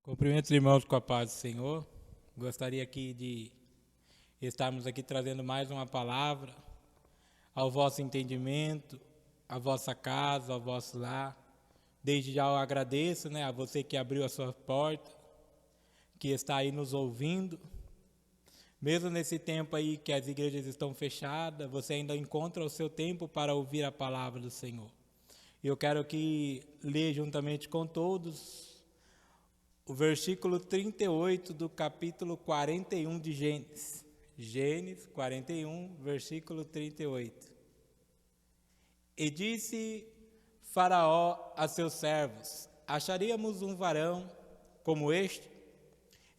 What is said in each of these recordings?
Cumprimentos, irmãos, com a paz do Senhor. Gostaria aqui de estarmos aqui trazendo mais uma palavra ao vosso entendimento, à vossa casa, ao vosso lar. Desde já eu agradeço, a você que abriu a sua porta, que está aí nos ouvindo. Mesmo nesse tempo aí que as igrejas estão fechadas, você ainda encontra o seu tempo para ouvir a palavra do Senhor. Eu quero aqui ler juntamente com todos o versículo 38 do capítulo 41 de Gênesis. Gênesis 41, versículo 38. E disse Faraó a seus servos: acharíamos um varão como este,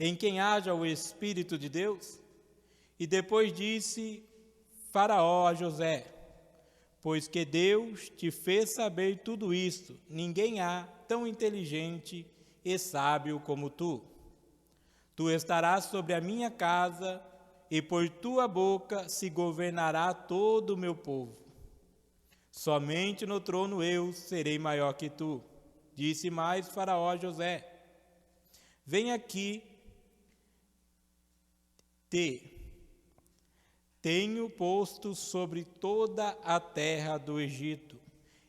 em quem haja o Espírito de Deus? E depois disse Faraó a José: pois que Deus te fez saber tudo isto, ninguém há tão inteligente e sábio como tu. Tu estarás sobre a minha casa, e por tua boca se governará todo o meu povo. Somente no trono eu serei maior que tu. Disse mais Faraó a José: vem aqui, tenho posto sobre toda a terra do Egito.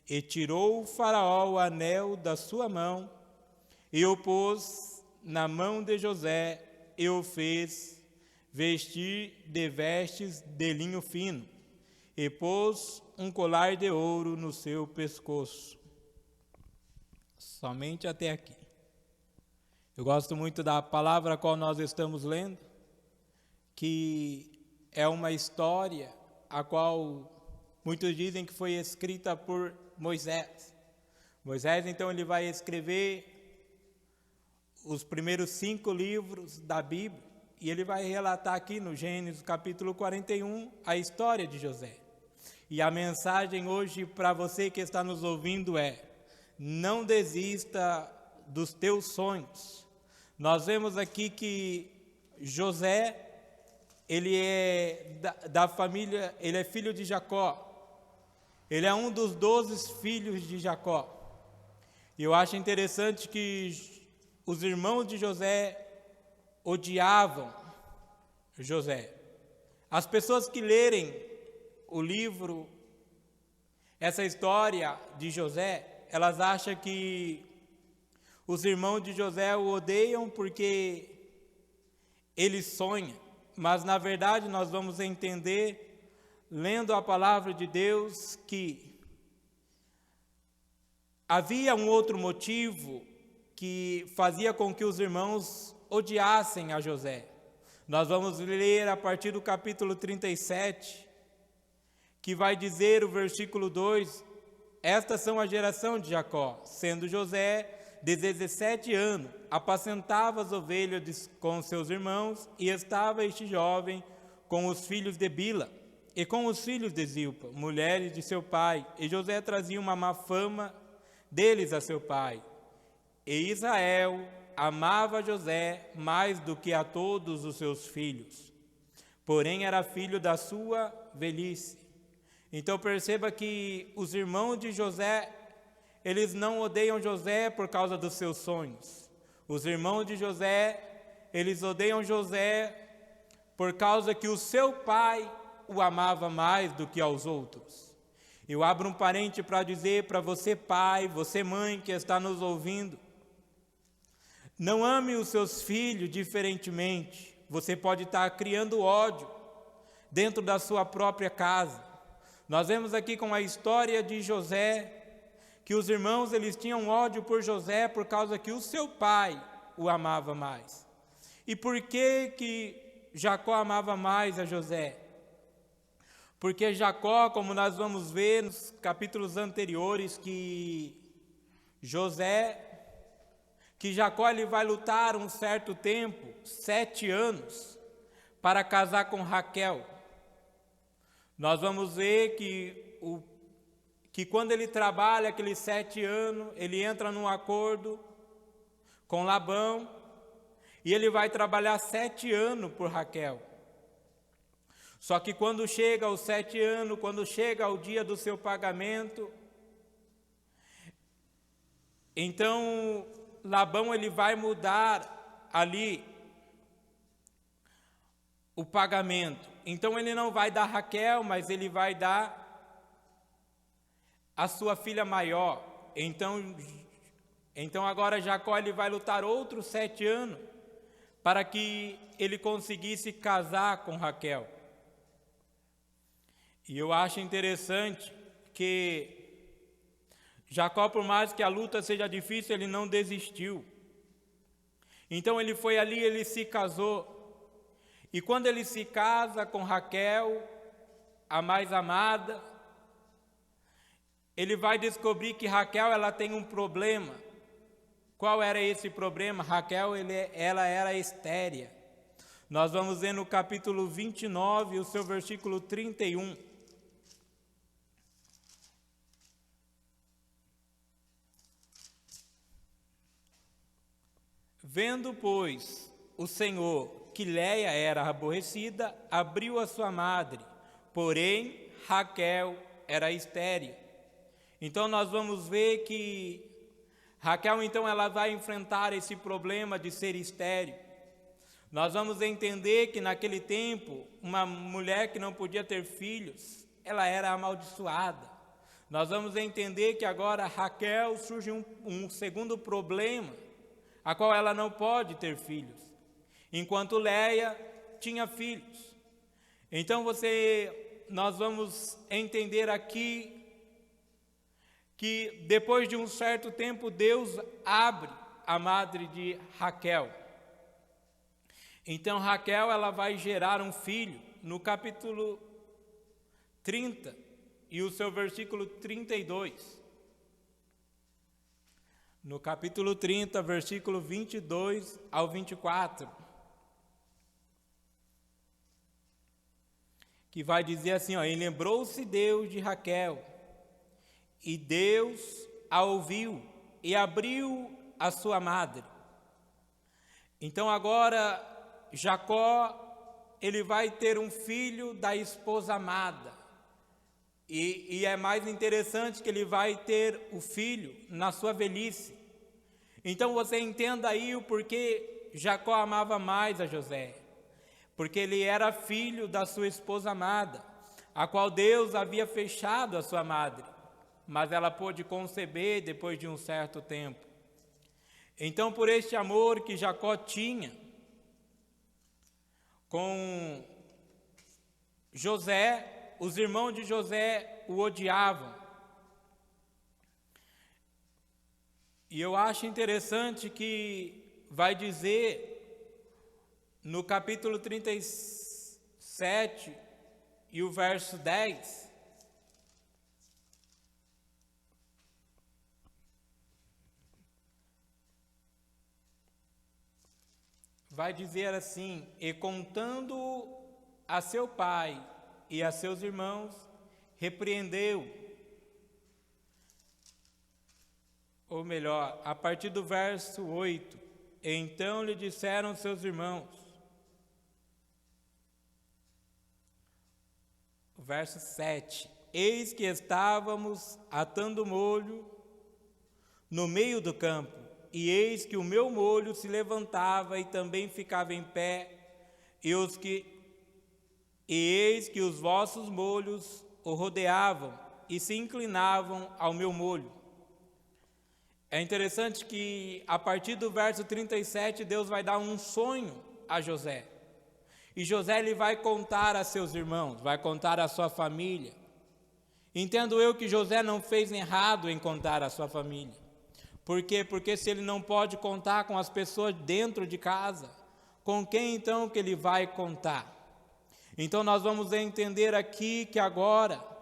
E tirou o Faraó o anel da sua mão, e o pôs na mão de José, e o fez vestir de vestes de linho fino, e pôs um colar de ouro no seu pescoço. Somente até aqui. Eu gosto muito da palavra a qual nós estamos lendo, que é uma história a qual muitos dizem que foi escrita por Moisés. Moisés, então, ele vai escrever os primeiros 5 livros da Bíblia, e ele vai relatar aqui no Gênesis capítulo 41 a história de José. E a mensagem hoje para você que está nos ouvindo é: não desista dos teus sonhos. Nós vemos aqui que José, ele é da família, ele é filho de Jacó. Ele é um dos 12 filhos de Jacó. E eu acho interessante que os irmãos de José odiavam José. As pessoas que lerem o livro, essa história de José, elas acham que os irmãos de José o odeiam porque ele sonha. Mas na verdade nós vamos entender, lendo a palavra de Deus, que havia um outro motivo que fazia com que os irmãos odiassem a José. Nós vamos ler a partir do capítulo 37, que vai dizer o versículo 2: estas são a geração de Jacó, sendo José de 17 anos, apacentava as ovelhas com seus irmãos, e estava este jovem com os filhos de Bila e com os filhos de Zilpa, mulheres de seu pai, e José trazia uma má fama deles a seu pai. E Israel amava José mais do que a todos os seus filhos, porém era filho da sua velhice. Então perceba que os irmãos de José, eles não odeiam José por causa dos seus sonhos. Os irmãos de José, eles odeiam José por causa que o seu pai o amava mais do que aos outros. Eu abro um parênteses para dizer para você pai, você mãe que está nos ouvindo: não ame os seus filhos diferentemente. Você pode estar criando ódio dentro da sua própria casa. Nós vemos aqui com a história de José, que os irmãos, eles tinham ódio por José por causa que o seu pai o amava mais. E por que Jacó amava mais a José? Porque Jacó, como nós vamos ver nos capítulos anteriores, que Jacó ele vai lutar um certo tempo, 7 anos, para casar com Raquel. Nós vamos ver que quando ele trabalha aqueles 7 anos, ele entra num acordo com Labão, e ele vai trabalhar 7 anos por Raquel. Só que quando chega aos 7 anos, quando chega o dia do seu pagamento, então Labão ele vai mudar ali o pagamento. Então ele não vai dar Raquel, mas ele vai dar a sua filha maior. Então agora Jacó ele vai lutar outros 7 anos para que ele conseguisse casar com Raquel. E eu acho interessante que Jacó, por mais que a luta seja difícil, ele não desistiu. Então ele foi ali, ele se casou. E quando ele se casa com Raquel, a mais amada, ele vai descobrir que Raquel ela tem um problema. Qual era esse problema? Raquel ela era estéril. Nós vamos ver no capítulo 29, o seu versículo 31. Vendo, pois, o Senhor que Léia era aborrecida, abriu a sua madre, porém Raquel era estéril. Então nós vamos ver que Raquel então ela vai enfrentar esse problema de ser estéril. Nós vamos entender que naquele tempo, uma mulher que não podia ter filhos, ela era amaldiçoada. Nós vamos entender que agora Raquel surge um segundo problema, a qual ela não pode ter filhos, enquanto Léia tinha filhos. Então nós vamos entender aqui que depois de um certo tempo Deus abre a madre de Raquel. Então Raquel ela vai gerar um filho no capítulo 30 e o seu versículo 32. No capítulo 30, versículo 22 ao 24. Que vai dizer assim, e lembrou-se Deus de Raquel, e Deus a ouviu e abriu a sua madre. Então agora Jacó, ele vai ter um filho da esposa amada. E é mais interessante que ele vai ter o filho na sua velhice. Então você entenda aí o porquê Jacó amava mais a José. Porque ele era filho da sua esposa amada, a qual Deus havia fechado a sua madre, mas ela pôde conceber depois de um certo tempo. Então, por este amor que Jacó tinha com José, os irmãos de José o odiavam. E eu acho interessante que vai dizer no capítulo 37 e o verso 10, vai dizer assim: e contando a seu pai e a seus irmãos, repreendeu. Ou melhor, a partir do verso 8, então lhe disseram seus irmãos, o verso 7, eis que estávamos atando molho no meio do campo, e eis que o meu molho se levantava e também ficava em pé, e eis que os vossos molhos o rodeavam e se inclinavam ao meu molho. É interessante que a partir do verso 37, Deus vai dar um sonho a José. E José ele vai contar a seus irmãos, vai contar a sua família. Entendo eu que José não fez errado em contar a sua família. Por quê? Porque se ele não pode contar com as pessoas dentro de casa, com quem então que ele vai contar? Então nós vamos entender aqui que agora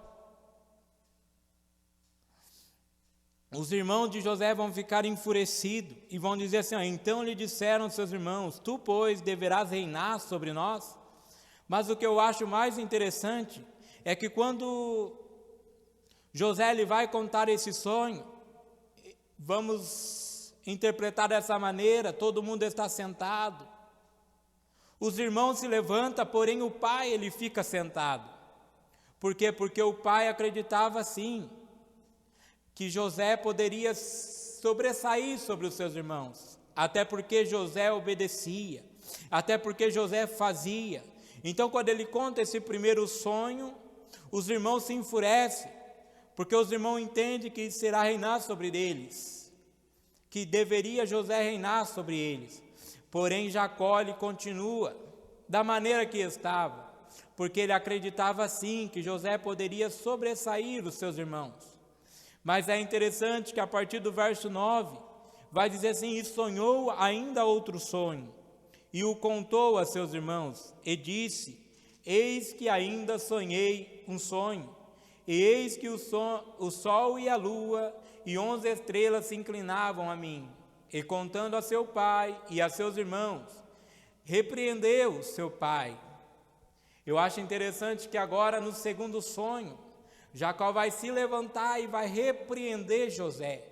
os irmãos de José vão ficar enfurecidos e vão dizer assim, então lhe disseram seus irmãos, tu, pois, deverás reinar sobre nós? Mas o que eu acho mais interessante é que quando José ele vai contar esse sonho, vamos interpretar dessa maneira, todo mundo está sentado, os irmãos se levantam, porém o pai ele fica sentado. Por quê? Porque o pai acreditava assim, que José poderia sobressair sobre os seus irmãos, até porque José obedecia, até porque José fazia. Então, quando ele conta esse primeiro sonho, os irmãos se enfurecem, porque os irmãos entendem que será reinar sobre eles, que deveria José reinar sobre eles. Porém, Jacó ele continua da maneira que estava, porque ele acreditava sim que José poderia sobressair os seus irmãos. Mas é interessante que a partir do verso 9, vai dizer assim: e sonhou ainda outro sonho, e o contou a seus irmãos, e disse: eis que ainda sonhei um sonho, e eis que o sol e a lua e 11 estrelas se inclinavam a mim. E contando a seu pai e a seus irmãos, repreendeu seu pai. Eu acho interessante que agora no segundo sonho, Jacó vai se levantar e vai repreender José.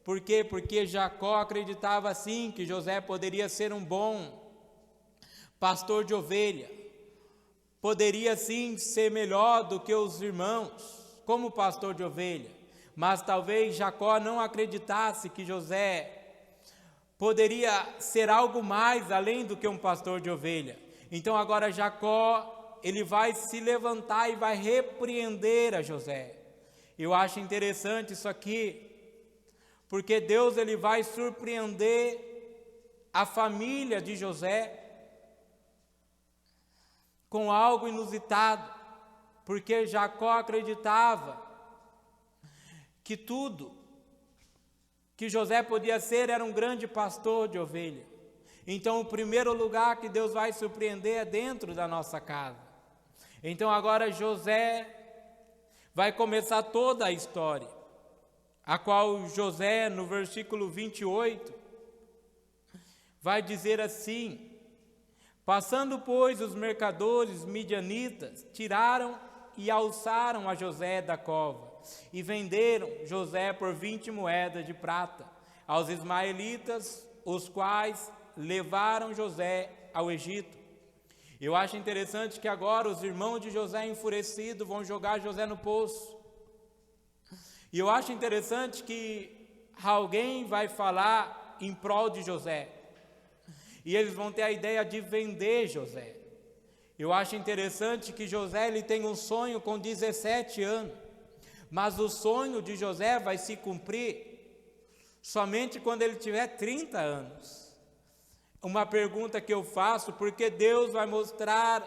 Por quê? Porque Jacó acreditava sim que José poderia ser um bom pastor de ovelha, poderia sim ser melhor do que os irmãos como pastor de ovelha, mas talvez Jacó não acreditasse que José poderia ser algo mais além do que um pastor de ovelha. Então agora Jacó, ele vai se levantar e vai repreender a José. Eu acho interessante isso aqui, porque Deus ele vai surpreender a família de José com algo inusitado, porque Jacó acreditava que tudo que José podia ser era um grande pastor de ovelha. Então o primeiro lugar que Deus vai surpreender é dentro da nossa casa. Então agora José vai começar toda a história, a qual José no versículo 28 vai dizer assim: passando, pois, os mercadores midianitas, tiraram e alçaram a José da cova, e venderam José por 20 moedas de prata aos ismaelitas, os quais levaram José ao Egito. Eu acho interessante que agora os irmãos de José enfurecidos vão jogar José no poço. E eu acho interessante que alguém vai falar em prol de José, e eles vão ter a ideia de vender José. Eu acho interessante que José ele tem um sonho com 17 anos, mas o sonho de José vai se cumprir somente quando ele tiver 30 anos. Uma pergunta que eu faço: porque Deus vai mostrar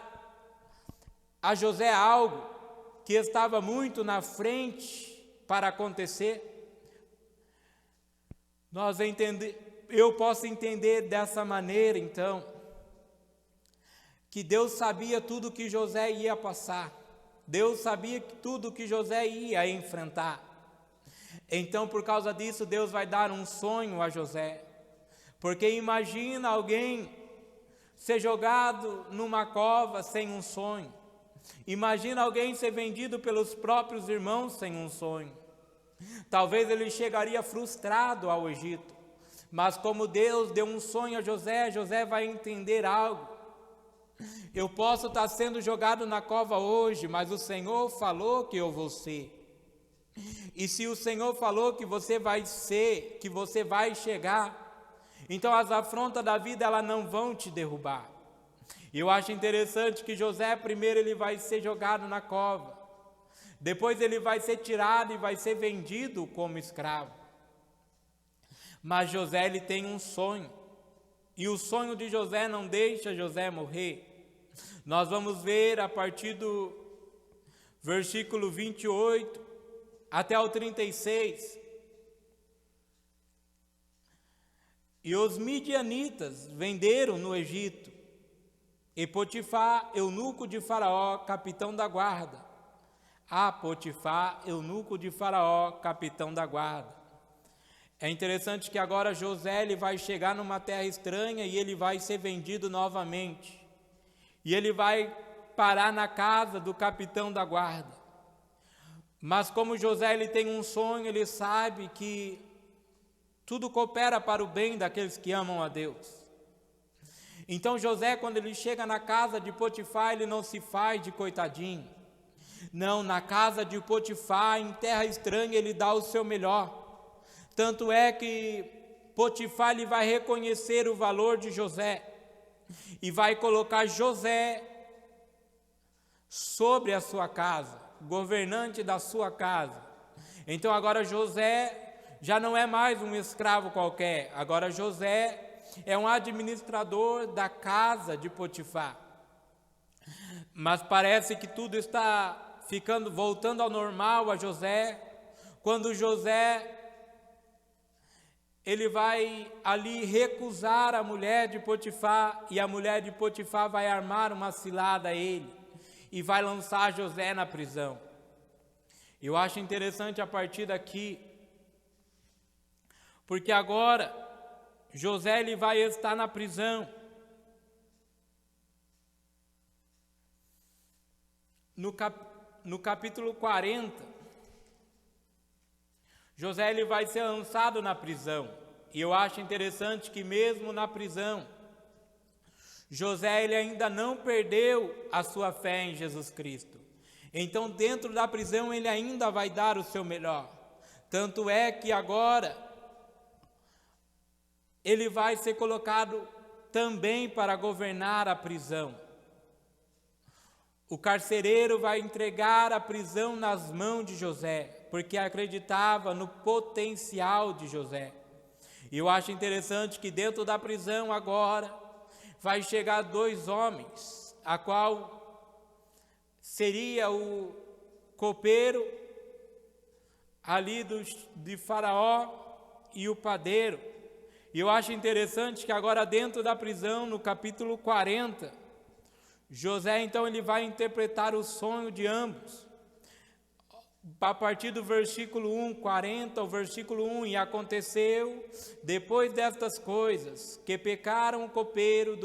a José algo que estava muito na frente para acontecer? Eu posso entender dessa maneira, então, que Deus sabia tudo que José ia passar, Deus sabia tudo que José ia enfrentar. Então, por causa disso, Deus vai dar um sonho a José, porque imagina alguém ser jogado numa cova sem um sonho, imagina alguém ser vendido pelos próprios irmãos sem um sonho. Talvez ele chegaria frustrado ao Egito, mas como Deus deu um sonho a José, José vai entender algo. Eu posso estar sendo jogado na cova hoje, mas o Senhor falou que eu vou ser. E se o Senhor falou que você vai ser, que você vai chegar, então as afrontas da vida elas não vão te derrubar. Eu acho interessante que José primeiro ele vai ser jogado na cova, depois ele vai ser tirado e vai ser vendido como escravo. Mas José ele tem um sonho, e o sonho de José não deixa José morrer. Nós vamos ver a partir do versículo 28 até o 36. E os midianitas venderam no Egito, e Potifar, eunuco de Faraó, capitão da guarda. Potifar, eunuco de Faraó, capitão da guarda. É interessante que agora José ele vai chegar numa terra estranha e ele vai ser vendido novamente. E ele vai parar na casa do capitão da guarda. Mas como José ele tem um sonho, ele sabe que tudo coopera para o bem daqueles que amam a Deus. Então José, quando ele chega na casa de Potifar, ele não se faz de coitadinho. Não, na casa de Potifar, em terra estranha, ele dá o seu melhor. Tanto é que Potifar ele vai reconhecer o valor de José e vai colocar José sobre a sua casa, governante da sua casa. Então agora José já não é mais um escravo qualquer, agora José é um administrador da casa de Potifar. Mas parece que tudo está voltando ao normal a José, quando José ele vai ali recusar a mulher de Potifar, e a mulher de Potifar vai armar uma cilada a ele e vai lançar José na prisão. Eu acho interessante a partir daqui, porque agora José ele vai estar na prisão. No capítulo 40, José ele vai ser lançado na prisão, e eu acho interessante que mesmo na prisão, José ele ainda não perdeu a sua fé em Jesus Cristo. Então dentro da prisão ele ainda vai dar o seu melhor. Tanto é que agora ele vai ser colocado também para governar a prisão. O carcereiro vai entregar a prisão nas mãos de José, porque acreditava no potencial de José. E eu acho interessante que dentro da prisão agora vai chegar 2 homens, a qual seria o copeiro ali de Faraó e o padeiro. E eu acho interessante que agora dentro da prisão, no capítulo 40, José então ele vai interpretar o sonho de ambos. A partir do versículo 1, 40, o versículo 1, e aconteceu, depois destas coisas, que pecaram o copeiro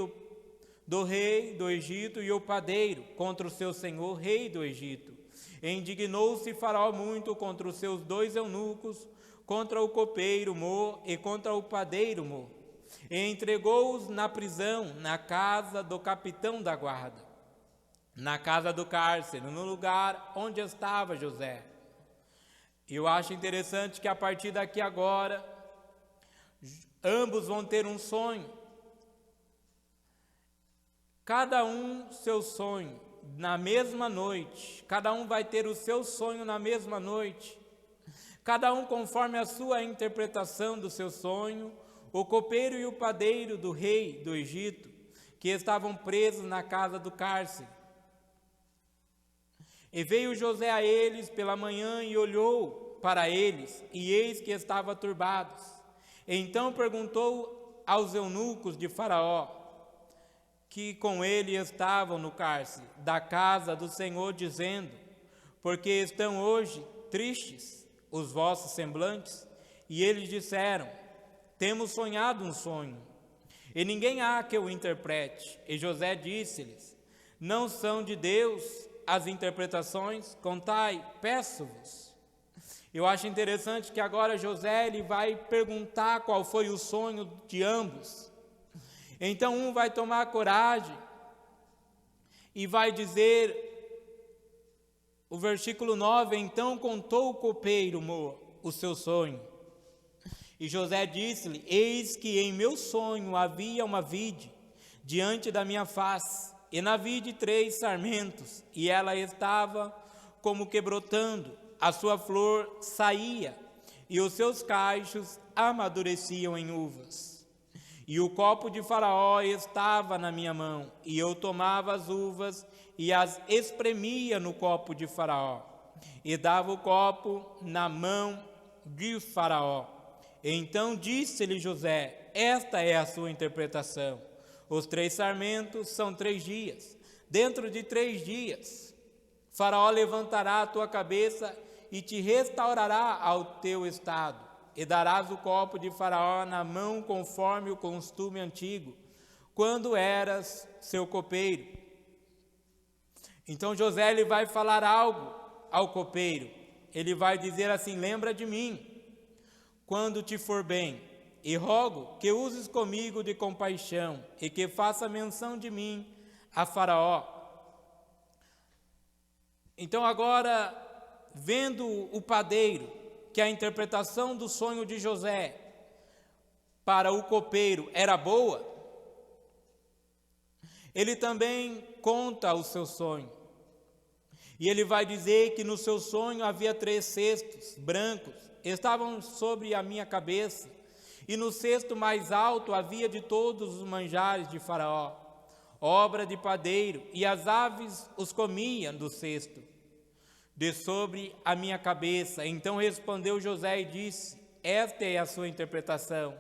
do rei do Egito e o padeiro contra o seu senhor, rei do Egito. E indignou-se Faraó muito contra os seus 2 eunucos, contra o copeiro Mo e contra o padeiro Mo, e entregou-os na prisão, na casa do capitão da guarda, na casa do cárcere, no lugar onde estava José. Eu acho interessante que a partir daqui agora, ambos vão ter um sonho, cada um seu sonho, na mesma noite, cada um vai ter o seu sonho na mesma noite, cada um conforme a sua interpretação do seu sonho. O copeiro e o padeiro do rei do Egito, que estavam presos na casa do cárcere. E veio José a eles pela manhã e olhou para eles, e eis que estavam turbados. Então perguntou aos eunucos de Faraó, que com ele estavam no cárcere da casa do Senhor, dizendo: porque estão hoje tristes os vossos semblantes? E eles disseram: temos sonhado um sonho, e ninguém há que o interprete. E José disse-lhes: não são de Deus as interpretações? Contai, peço-vos. Eu acho interessante que agora José ele vai perguntar qual foi o sonho de ambos. Então um vai tomar coragem e vai dizer, o versículo 9, então contou o copeiro o seu sonho. E José disse-lhe: eis que em meu sonho havia uma vide diante da minha face, e na vide 3 sarmentos, e ela estava como que brotando, a sua flor saía, e os seus cachos amadureciam em uvas. E o copo de Faraó estava na minha mão, e eu tomava as uvas e as espremia no copo de Faraó, e dava o copo na mão de Faraó. Então disse-lhe José: esta é a sua interpretação. Os 3 sarmentos são 3 dias. Dentro de 3 dias, Faraó levantará a tua cabeça e te restaurará ao teu estado, e darás o copo de Faraó na mão conforme o costume antigo, quando eras seu copeiro. Então José ele vai falar algo ao copeiro. Ele vai dizer assim: lembra de mim quando te for bem, e rogo que uses comigo de compaixão, e que faça menção de mim a Faraó. Então agora, vendo o padeiro, que a interpretação do sonho de José para o copeiro era boa, ele também conta o seu sonho. E ele vai dizer que no seu sonho havia 3 cestos brancos, estavam sobre a minha cabeça, e no cesto mais alto havia de todos os manjares de Faraó, obra de padeiro, e as aves os comiam do cesto, de sobre a minha cabeça. Então respondeu José e disse: esta é a sua interpretação.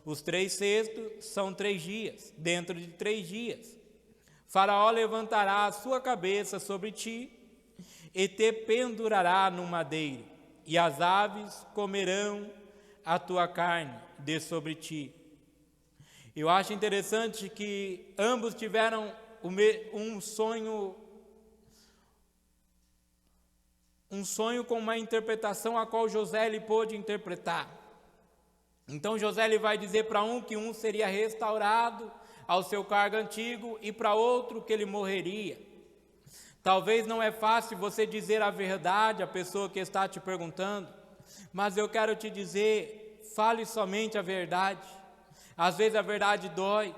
Os 3 cestos são 3 dias, dentro de 3 dias. Faraó levantará a sua cabeça sobre ti, e te pendurará no madeiro, e as aves comerão a tua carne de sobre ti. Eu acho interessante que ambos tiveram um sonho com uma interpretação a qual José lhe pôde interpretar. Então José lhe vai dizer para um que um seria restaurado ao seu cargo antigo e para outro que ele morreria. Talvez não é fácil você dizer a verdade à pessoa que está te perguntando, mas eu quero te dizer, fale somente a verdade. Às vezes a verdade dói,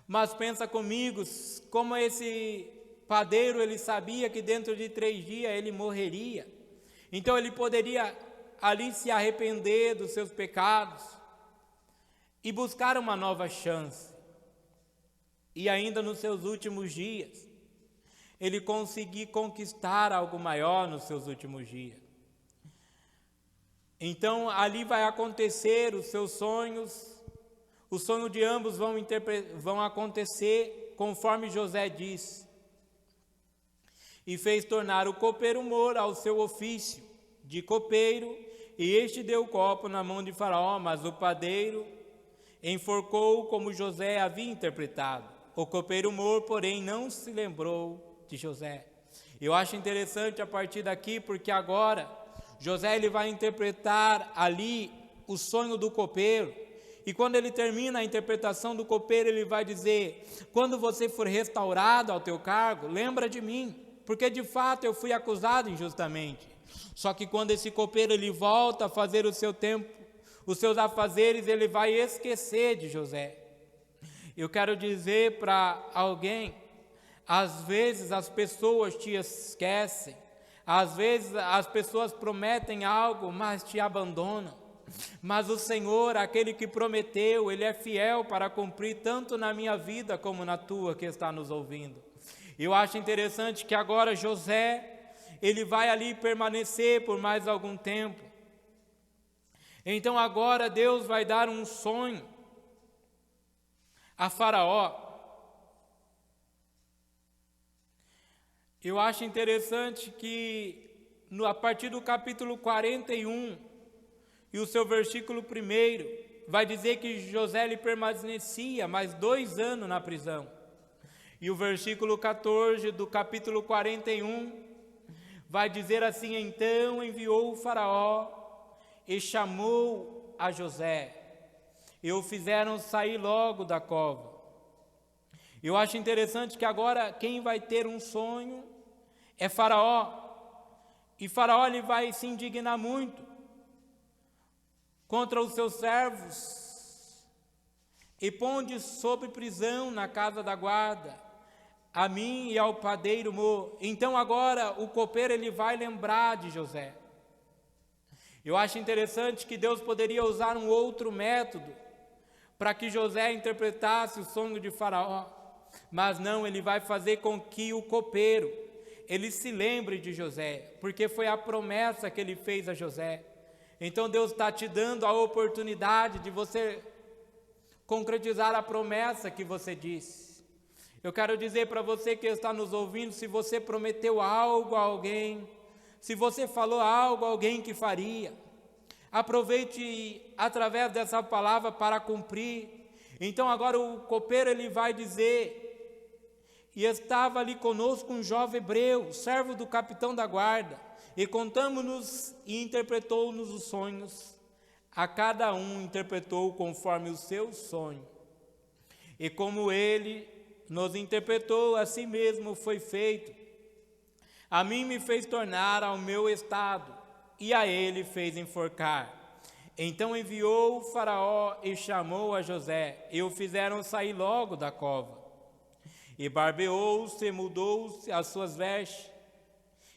mas pensa comigo, como esse padeiro, ele sabia que dentro de 3 dias ele morreria. Então ele poderia ali se arrepender dos seus pecados e buscar uma nova chance. E ainda nos seus últimos dias, ele conseguir conquistar algo maior nos seus últimos dias. Então ali vai acontecer os seus sonhos, o sonho de ambos vão acontecer conforme José disse. E fez tornar o copeiro mor ao seu ofício de copeiro, e este deu o copo na mão de Faraó, mas o padeiro enforcou como José havia interpretado. O copeiro mor, porém, não se lembrou de José. Eu acho interessante a partir daqui, porque agora José ele vai interpretar ali o sonho do copeiro, e quando ele termina a interpretação do copeiro, ele vai dizer: quando você for restaurado ao teu cargo, lembra de mim, porque de fato eu fui acusado injustamente. Só que quando esse copeiro ele volta a fazer o seu tempo, os seus afazeres, ele vai esquecer de José. Eu quero dizer para alguém, às vezes as pessoas te esquecem, às vezes as pessoas prometem algo, mas te abandonam. Mas o Senhor, aquele que prometeu, Ele é fiel para cumprir tanto na minha vida como na tua que está nos ouvindo. Eu acho interessante que agora José, ele vai ali permanecer por mais algum tempo. Então agora Deus vai dar um sonho a Faraó. Eu acho interessante que a partir do capítulo 41 e o seu versículo 1 vai dizer que José ele permanecia mais 2 anos na prisão. E o versículo 14 do capítulo 41 vai dizer assim: então enviou o Faraó e chamou a José, e o fizeram sair logo da cova. Eu acho interessante que agora quem vai ter um sonho é Faraó, e Faraó ele vai se indignar muito contra os seus servos, e põe sob prisão na casa da guarda, a mim e ao padeiro Mo. Então agora o copeiro ele vai lembrar de José. Eu acho interessante que Deus poderia usar um outro método para que José interpretasse o sonho de Faraó, mas não, ele vai fazer com que o copeiro ele se lembre de José, porque foi a promessa que ele fez a José. Então Deus está te dando a oportunidade de você concretizar a promessa que você disse. Eu quero dizer para você que está nos ouvindo, se você prometeu algo a alguém, se você falou algo a alguém que faria, aproveite através dessa palavra para cumprir. Então agora o copeiro ele vai dizer: e estava ali conosco um jovem hebreu, servo do capitão da guarda, e contamos-nos e interpretou-nos os sonhos. A cada um interpretou conforme o seu sonho. E como ele nos interpretou, assim mesmo foi feito. A mim me fez tornar ao meu estado, e a ele fez enforcar. Então enviou o Faraó e chamou a José, e o fizeram sair logo da cova. E barbeou-se e mudou-se as suas vestes,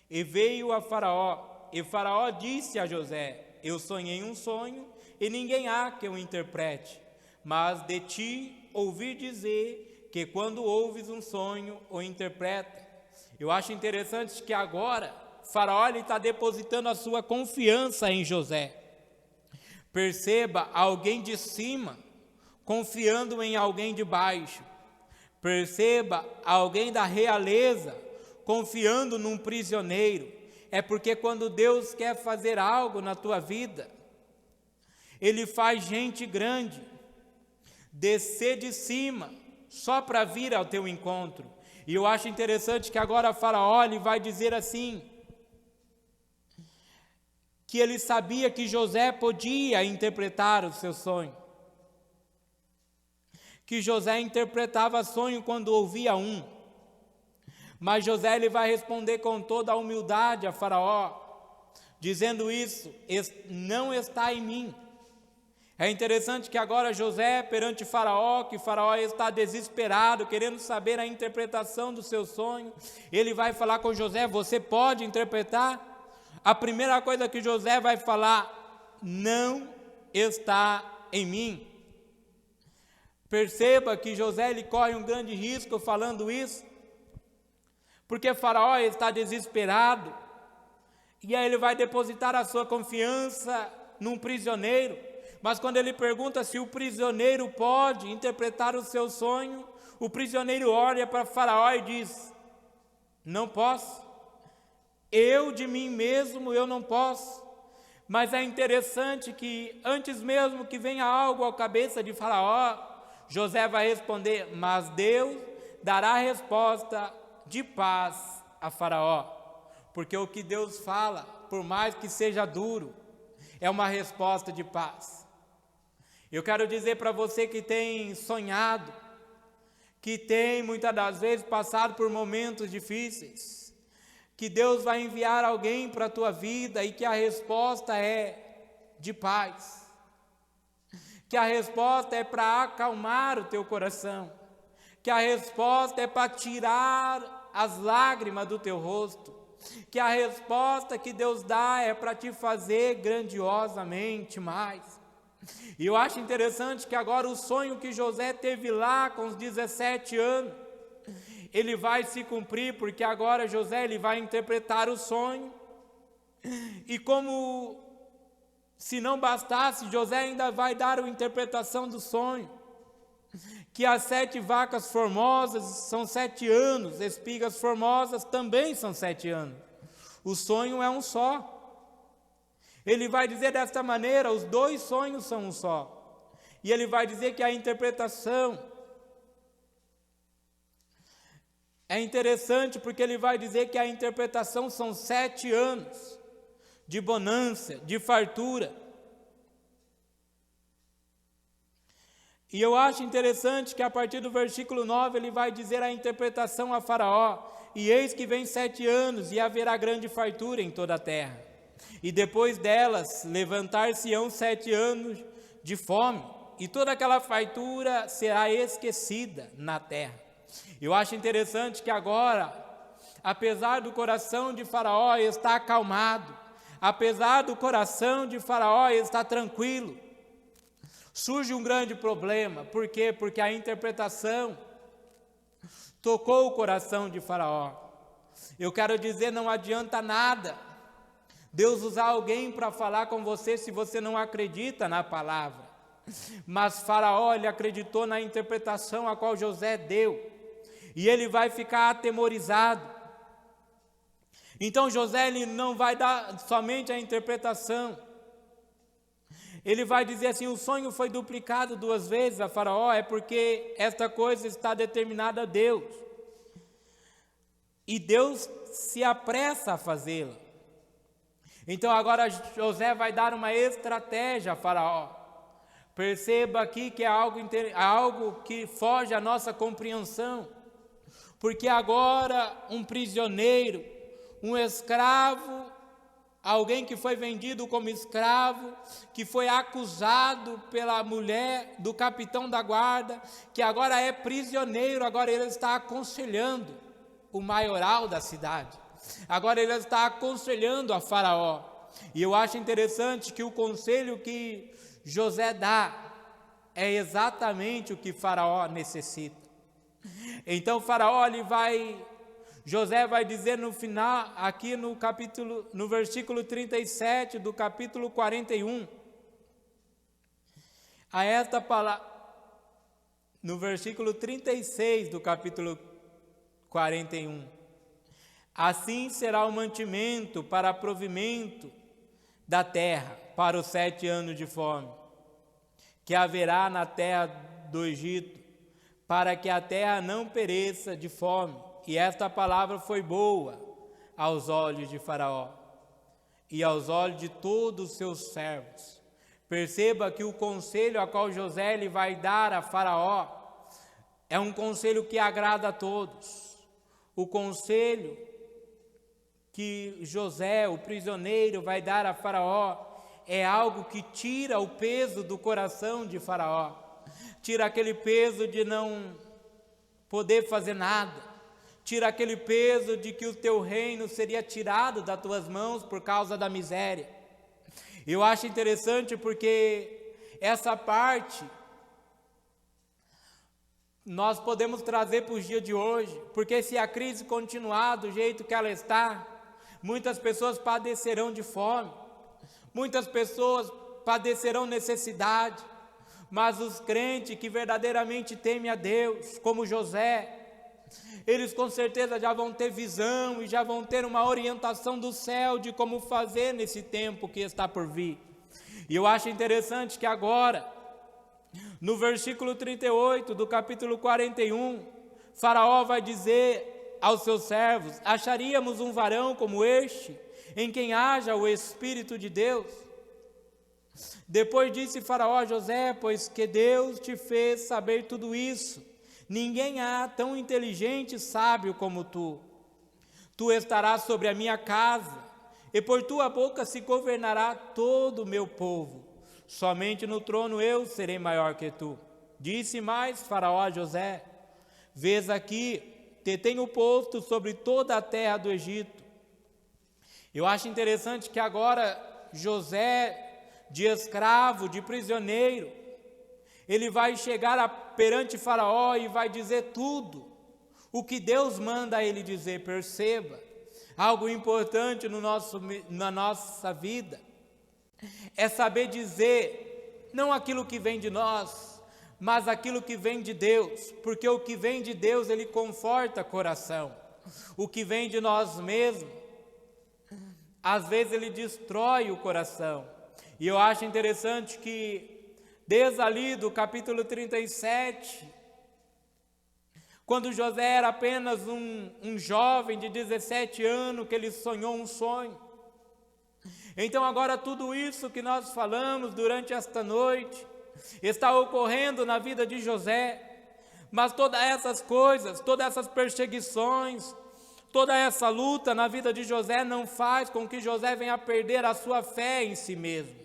e veio a Faraó. E Faraó disse a José: eu sonhei um sonho, e ninguém há que o interprete, mas de ti ouvi dizer que quando ouves um sonho, o interpreta. Eu acho interessante que agora Faraó está depositando a sua confiança em José. Perceba, alguém de cima confiando em alguém de baixo. Perceba, alguém da realeza confiando num prisioneiro. É porque quando Deus quer fazer algo na tua vida, Ele faz gente grande descer de cima só para vir ao teu encontro. E eu acho interessante que agora Faraó ele vai dizer assim, que ele sabia que José podia interpretar o seu sonho, que José interpretava sonho quando ouvia um, mas José ele vai responder com toda a humildade a Faraó, dizendo isso, não está em mim. É interessante que agora José perante Faraó, que Faraó está desesperado, querendo saber a interpretação do seu sonho, ele vai falar com José: você pode interpretar? A primeira coisa que José vai falar: não está em mim. Perceba que José ele corre um grande risco falando isso, porque Faraó está desesperado, e aí ele vai depositar a sua confiança num prisioneiro. Mas quando ele pergunta se o prisioneiro pode interpretar o seu sonho, o prisioneiro olha para Faraó e diz: não posso. Eu de mim mesmo eu não posso. Mas é interessante que antes mesmo que venha algo à cabeça de Faraó, José vai responder: mas Deus dará resposta de paz a Faraó. Porque o que Deus fala, por mais que seja duro, é uma resposta de paz. Eu quero dizer para você que tem sonhado, que tem muitas das vezes passado por momentos difíceis, que Deus vai enviar alguém para a tua vida e que a resposta é de paz, que a resposta é para acalmar o teu coração, que a resposta é para tirar as lágrimas do teu rosto, que a resposta que Deus dá é para te fazer grandiosamente mais. E eu acho interessante que agora o sonho que José teve lá com os 17 anos, ele vai se cumprir, porque agora José ele vai interpretar o sonho. E como se não bastasse, José ainda vai dar a interpretação do sonho, que as 7 vacas formosas são 7 anos, espigas formosas também são 7 anos. O sonho é um só. Ele vai dizer desta maneira: os 2 sonhos são um só. E ele vai dizer que a interpretação é interessante, porque ele vai dizer que a interpretação são 7 anos de bonança, de fartura. E eu acho interessante que a partir do versículo 9 ele vai dizer a interpretação a Faraó: e eis que vem 7 anos e haverá grande fartura em toda a terra. E depois delas levantar-se-ão 7 anos de fome, e toda aquela fartura será esquecida na terra. Eu acho interessante que agora, apesar do coração de Faraó estar acalmado, apesar do coração de Faraó estar tranquilo, surge um grande problema. Por quê? Porque a interpretação tocou o coração de Faraó. Eu quero dizer, não adianta nada Deus usar alguém para falar com você se você não acredita na palavra. Mas Faraó, ele acreditou na interpretação a qual José deu, e ele vai ficar atemorizado. Então José ele não vai dar somente a interpretação, ele vai dizer assim: o sonho foi duplicado 2 vezes a Faraó, é porque esta coisa está determinada a Deus, e Deus se apressa a fazê-la. Então agora José vai dar uma estratégia a Faraó. Perceba aqui que é algo que foge à nossa compreensão, porque agora um prisioneiro, um escravo alguém que foi vendido como escravo, que foi acusado pela mulher do capitão da guarda, que agora é prisioneiro, agora ele está aconselhando o maioral da cidade, agora ele está aconselhando a Faraó. E eu acho interessante que o conselho que José dá é exatamente o que Faraó necessita. Então José vai dizer no final, aqui no versículo 37 do capítulo 41, a esta palavra, no versículo 36 do capítulo 41, assim será o mantimento para provimento da terra para os 7 anos de fome, que haverá na terra do Egito, para que a terra não pereça de fome. E esta palavra foi boa aos olhos de Faraó e aos olhos de todos os seus servos. Perceba que o conselho a qual José lhe vai dar a Faraó é um conselho que agrada a todos. O conselho que José, o prisioneiro, vai dar a Faraó é algo que tira o peso do coração de Faraó, tira aquele peso de não poder fazer nada, tira aquele peso de que o teu reino seria tirado das tuas mãos por causa da miséria. Eu acho interessante porque essa parte nós podemos trazer para os dias de hoje, porque se a crise continuar do jeito que ela está, muitas pessoas padecerão de fome, muitas pessoas padecerão necessidade, mas os crentes que verdadeiramente temem a Deus, como José, eles com certeza já vão ter visão e já vão ter uma orientação do céu de como fazer nesse tempo que está por vir. E eu acho interessante que agora, no versículo 38 do capítulo 41, Faraó vai dizer aos seus servos: acharíamos um varão como este, em quem haja o Espírito de Deus? Depois disse Faraó a José: pois que Deus te fez saber tudo isso, ninguém há tão inteligente e sábio como tu. Tu estarás sobre a minha casa, e por tua boca se governará todo o meu povo. Somente no trono eu serei maior que tu. Disse mais Faraó a José: vês aqui, te tenho posto sobre toda a terra do Egito. Eu acho interessante que agora José, de escravo, de prisioneiro, ele vai chegar perante Faraó e vai dizer tudo o que Deus manda a ele dizer. Perceba, algo importante na nossa vida é saber dizer não aquilo que vem de nós, mas aquilo que vem de Deus, porque o que vem de Deus, ele conforta o coração. O que vem de nós mesmos, às vezes ele destrói o coração. E eu acho interessante que desde ali do capítulo 37, quando José era apenas um jovem de 17 anos, que ele sonhou um sonho. Então agora tudo isso que nós falamos durante esta noite está ocorrendo na vida de José, mas todas essas coisas, todas essas perseguições, toda essa luta na vida de José não faz com que José venha a perder a sua fé em si mesmo.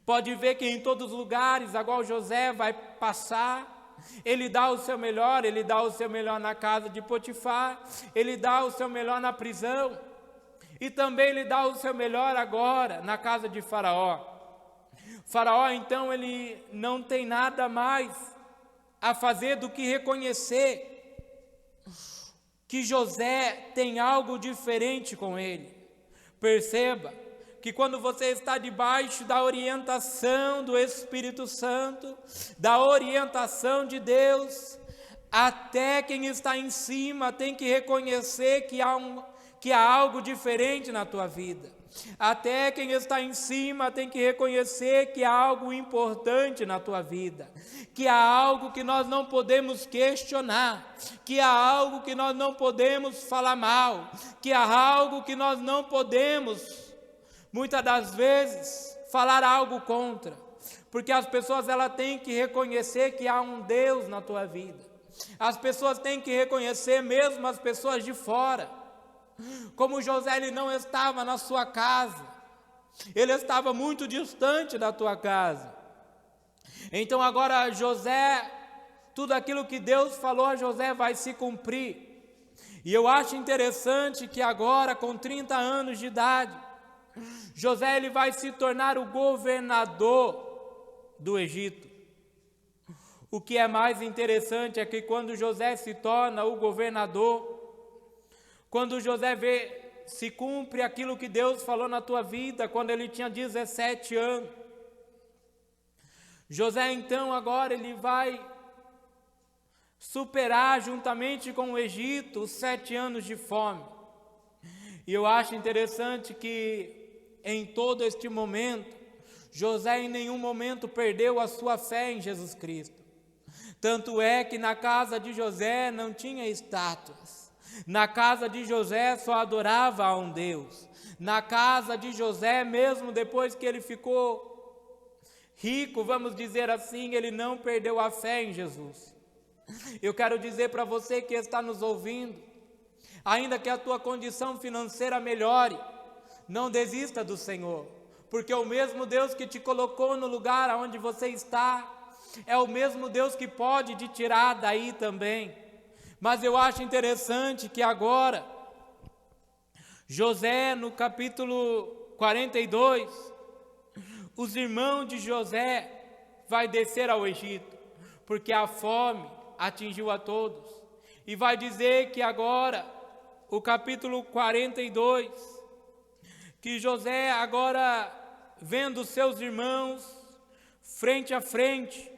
Pode ver que em todos os lugares, agora José vai passar, ele dá o seu melhor, ele dá o seu melhor na casa de Potifar, ele dá o seu melhor na prisão, e também ele dá o seu melhor agora na casa de Faraó. Faraó, então, ele não tem nada mais a fazer do que reconhecer que José tem algo diferente com ele. Perceba que quando você está debaixo da orientação do Espírito Santo, da orientação de Deus, até quem está em cima tem que reconhecer que há algo diferente na tua vida. Até quem está em cima tem que reconhecer que há algo importante na tua vida, que há algo que nós não podemos questionar, que há algo que nós não podemos falar mal, que há algo que nós não podemos, muitas das vezes, falar algo contra, porque as pessoas elas têm que reconhecer que há um Deus na tua vida. As pessoas têm que reconhecer, mesmo as pessoas de fora, Como José ele não estava na sua casa, ele estava muito distante da tua casa. Então agora José, tudo aquilo que Deus falou a José vai se cumprir. E eu acho interessante que agora, com 30 anos de idade, José ele vai se tornar o governador do Egito. O que é mais interessante é que quando José se torna o governador, quando José se cumpre aquilo que Deus falou na tua vida, quando ele tinha 17 anos, José então agora ele vai superar juntamente com o Egito os 7 anos de fome. E eu acho interessante que em todo este momento, José em nenhum momento perdeu a sua fé em Jesus Cristo. Tanto é que na casa de José não tinha estátuas. Na casa de José só adorava a um Deus. Na casa de José, mesmo depois que ele ficou rico, vamos dizer assim, ele não perdeu a fé em Jesus. Eu quero dizer para você que está nos ouvindo, ainda que a tua condição financeira melhore, não desista do Senhor, porque o mesmo Deus que te colocou no lugar onde você está, é o mesmo Deus que pode te tirar daí também. Mas eu acho interessante que agora, José no capítulo 42, os irmãos de José vai descer ao Egito, porque a fome atingiu a todos. E vai dizer que agora, o capítulo 42, que José agora, vendo seus irmãos frente a frente,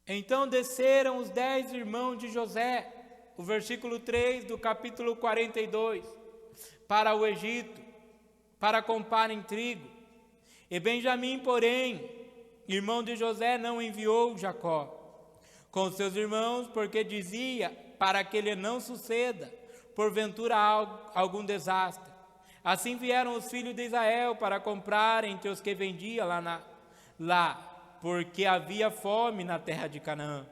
então desceram os 10 irmãos de José, o versículo 3 do capítulo 42, para o Egito, para comprarem trigo. E Benjamim, porém, irmão de José, não enviou Jacó com seus irmãos, porque dizia, para que lhe não suceda, porventura algum desastre. Assim vieram os filhos de Israel para comprar entre os que vendiam lá, porque havia fome na terra de Canaã.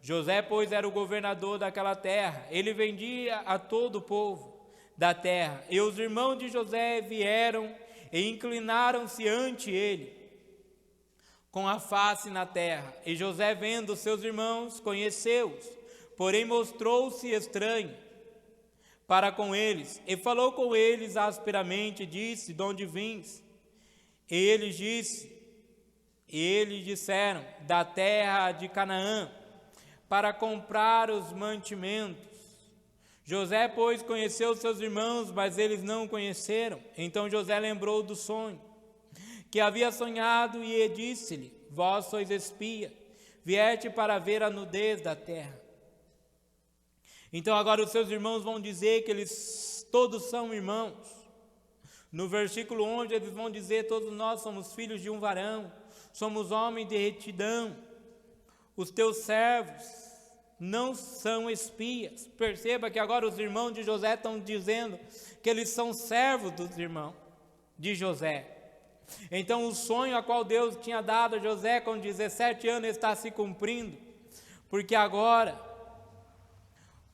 José, pois, era o governador daquela terra. Ele vendia a todo o povo da terra. E os irmãos de José vieram e inclinaram-se ante ele, com a face na terra. E José, vendo seus irmãos, conheceu-os, porém mostrou-se estranho para com eles, e falou com eles asperamente, disse, de onde vins? E eles disseram, da terra de Canaã, para comprar os mantimentos. José, pois, conheceu seus irmãos, mas eles não o conheceram. Então José lembrou do sonho que havia sonhado e disse-lhe, vós sois espia, vieste para ver a nudez da terra. Então agora os seus irmãos vão dizer que eles todos são irmãos. No versículo 11 eles vão dizer, todos nós somos filhos de um varão, somos homens de retidão, os teus servos não são espias. Perceba que agora os irmãos de José estão dizendo que eles são servos dos irmãos de José. Então o sonho a qual Deus tinha dado a José com 17 anos está se cumprindo, porque agora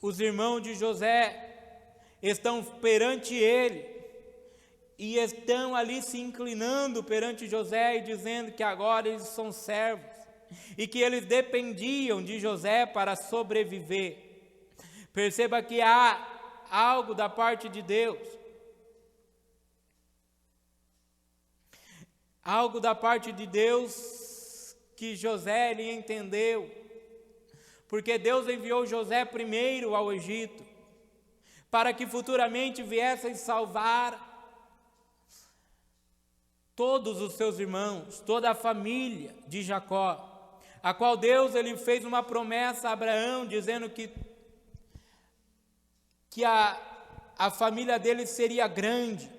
os irmãos de José estão perante ele e estão ali se inclinando perante José e dizendo que agora eles são servos e que eles dependiam de José para sobreviver. Perceba que há algo da parte de Deus, algo da parte de Deus que José ele entendeu, porque Deus enviou José primeiro ao Egito, para que futuramente viessem salvar todos os seus irmãos, toda a família de Jacó, a qual Deus ele fez uma promessa a Abraão, dizendo que a família dele seria grande